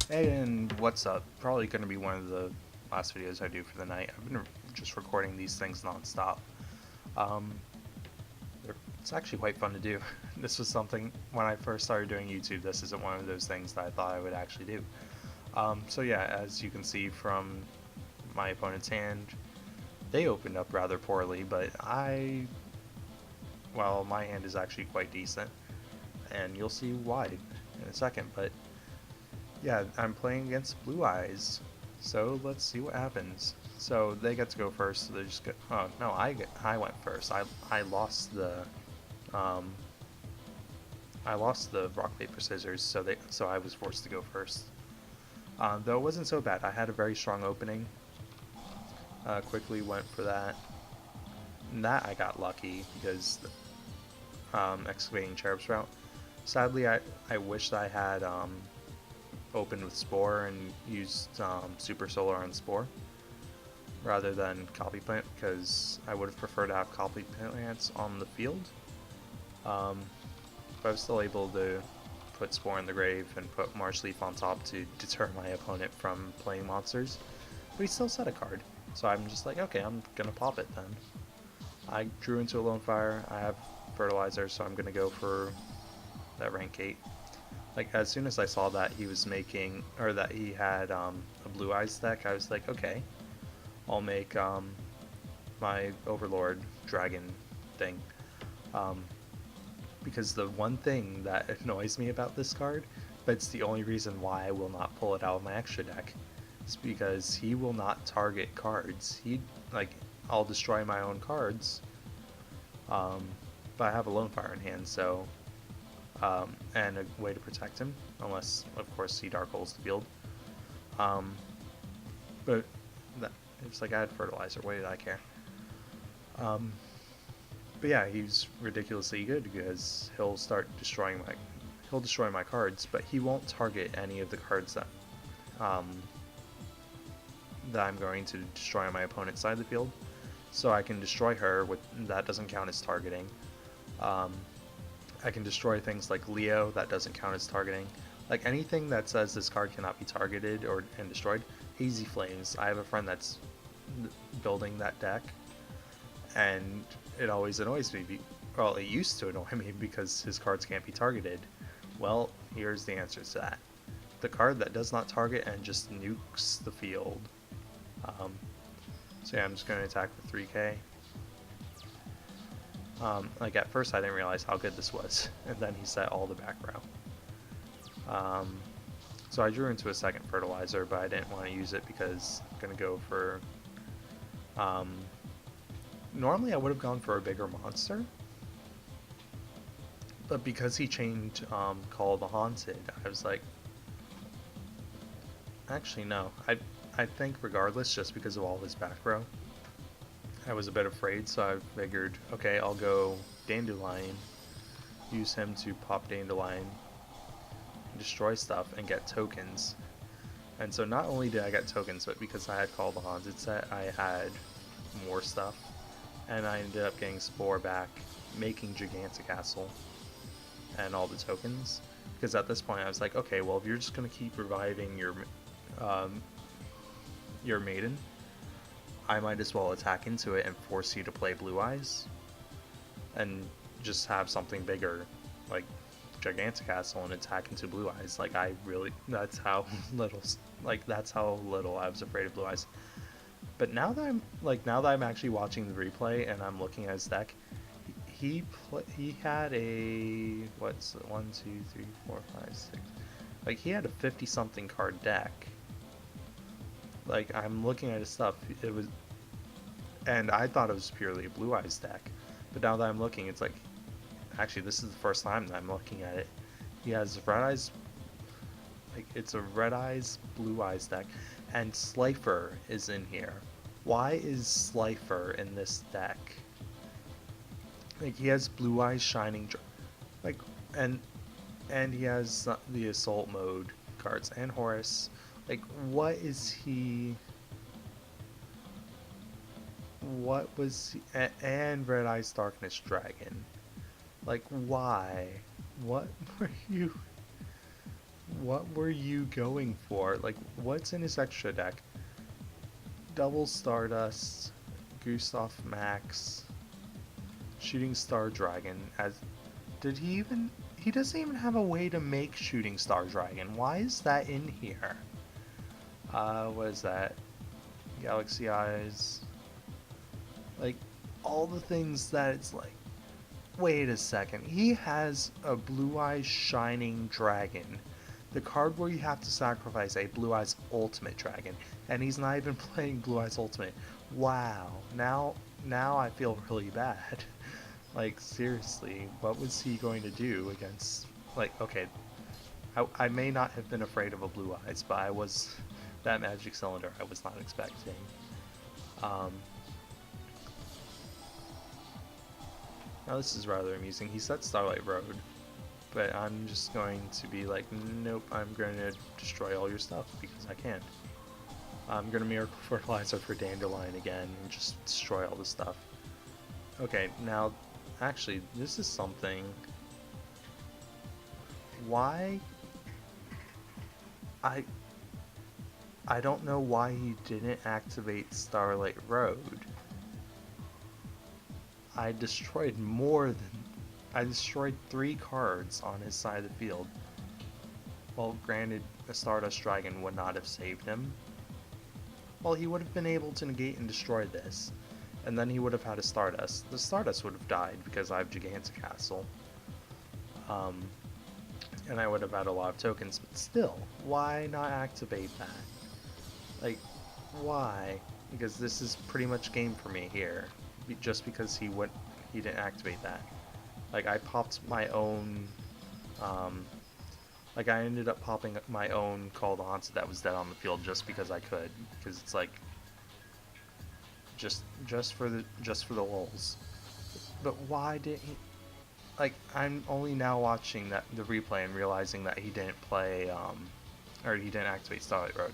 Hey, and what's up? Probably going to be one of the last videos I do for the night. I've been just recording these things non-stop. Um, it's actually quite fun to do. This was something, when I first started doing YouTube, this isn't one of those things that I thought I would actually do. So yeah, as you can see from my opponent's hand, they opened up rather poorly, but well, my hand is actually quite decent, and you'll see why in a second, but yeah, I'm playing against Blue Eyes, so let's see what happens. So they get to go first. So they just get. Oh no, I went first. I lost the um I lost the rock paper scissors, so I was forced to go first. Though it wasn't so bad. I had a very strong opening. Quickly went for that. And that I got lucky because excavating cherub's route. Sadly, I wished I had opened with Spore and used Super Solar on Spore rather than Copy Plant, because I would have preferred to have Copy Plants on the field. Um, but I was still able to put Spore in the grave and put Marsh Leaf on top to deter my opponent from playing monsters. But he still set a card, so I'm just like, okay, I'm gonna pop it then. I drew into a Lone Fire. I have Fertilizer, so I'm gonna go for that rank 8. Like, as soon as I saw that he was making, or that he had a Blue Eyes deck, I was like, okay, I'll make my Overlord Dragon thing. Um, because the one thing that annoys me about this card, but it's the only reason why I will not pull it out of my extra deck, is because he will not target cards. I'll destroy my own cards, um, but I have a Lone Fire in hand, so and a way to protect him, unless, of course, he Dark Holes the field. Um, but that, it's like I had Fertilizer, what did I care? Um, but yeah, he's ridiculously good because he'll destroy my cards, but he won't target any of the cards um, that I'm going to destroy on my opponent's side of the field. So I can destroy her, that doesn't count as targeting. Um, I can destroy things like Leo, that doesn't count as targeting. Like anything that says this card cannot be targeted and destroyed. Hazy Flames, I have a friend that's building that deck, and it always annoys me. Well, it used to annoy me because his cards can't be targeted. Well, here's the answer to that. The card that does not target and just nukes the field. Um, so yeah, I'm just going to attack for 3k. Like at first I didn't realize how good this was, and then he set all the back row. So I drew into a second Fertilizer, but I didn't want to use it because I'm going to go for... normally I would have gone for a bigger monster, but because he changed Call of the Haunted, I was like... Actually, no. I think regardless, just because of all his back row, I was a bit afraid, so I figured, okay, I'll go Dandelion, use him to pop Dandelion, destroy stuff, and get tokens. And so not only did I get tokens, but because I had Call of the Haunted set, I had more stuff, and I ended up getting Spore back, making Giganticastle, and all the tokens. Because at this point I was like, okay, well if you're just going to keep reviving your Maiden, I might as well attack into it and force you to play Blue Eyes, and just have something bigger, like Giganticastle, and attack into Blue Eyes. Like that's how that's how little I was afraid of Blue Eyes. But now that I'm actually watching the replay and I'm looking at his deck, he had a what's 1, 2, 3, 4, 5, 6. Like he had a 50 something card deck. Like I'm looking at his stuff, and I thought it was purely a Blue Eyes deck. But now that I'm looking, it's like, actually this is the first time that I'm looking at it. He has Red Eyes, like it's a Red Eyes, Blue Eyes deck, and Slifer is in here. Why is Slifer in this deck? Like he has Blue Eyes Shining, like, and he has the Assault mode cards and Horus. Like, what is he? What was he? And Red Eyes Darkness Dragon. Like, why? What were you? what were you going for? Like, what's in his extra deck? Double Stardust, Gustav Max, Shooting Star Dragon. Did he even... He doesn't even have a way to make Shooting Star Dragon. Why is that in here? What is that? Galaxy Eyes. Like, all the things that it's like, wait a second. He has a Blue Eyes Shining Dragon. The card where you have to sacrifice a Blue Eyes Ultimate Dragon. And he's not even playing Blue Eyes Ultimate. Wow. Now I feel really bad. Like, seriously, what was he going to do against... Like, okay, I may not have been afraid of a Blue Eyes, but I was... That Magic Cylinder I was not expecting. Now this is rather amusing. He set Starlight Road, but I'm just going to be like, nope, I'm going to destroy all your stuff because I can. I'm going to Miracle Fertilizer for Dandelion again and just destroy all the stuff. Okay, now, actually, this is something... Why... I don't know why he didn't activate Starlight Road. I destroyed 3 cards on his side of the field. Well, granted, a Stardust Dragon would not have saved him. Well, he would have been able to negate and destroy this. And then he would have had a Stardust. The Stardust would have died because I have Gigantic Castle. And I would have had a lot of tokens, but still, why not activate that? Like, why? Because this is pretty much game for me here. Just because he didn't activate that. Like, I popped my own, like, I ended up popping my own Call to Haunted that was dead on the field just because I could. Because it's like, just for the lulz. But why didn't he... Like, I'm only now watching the replay and realizing that he didn't play, or he didn't activate Starlight Road.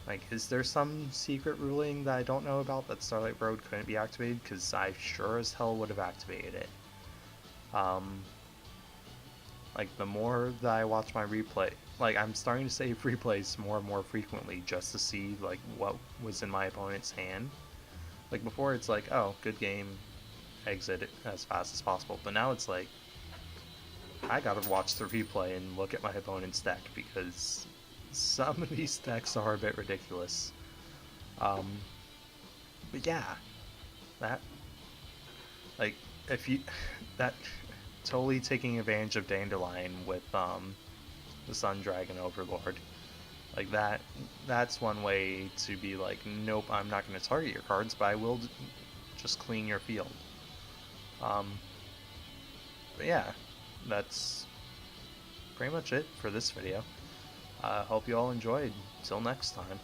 Like, is there some secret ruling that I don't know about that Starlight Road couldn't be activated? Because I sure as hell would have activated it. Like, the more that I watch my replay, like, I'm starting to save replays more and more frequently just to see, like, what was in my opponent's hand. Like, before it's like, oh, good game, exit it as fast as possible. But now it's like, I gotta watch the replay and look at my opponent's deck because some of these decks are a bit ridiculous. But yeah, that, like, if you, that, totally taking advantage of Dandelion with, the Sun Dragon Overlord. Like, that's one way to be like, nope, I'm not going to target your cards, but I will just clean your field. But yeah, that's pretty much it for this video. Hope you all enjoyed. Till next time.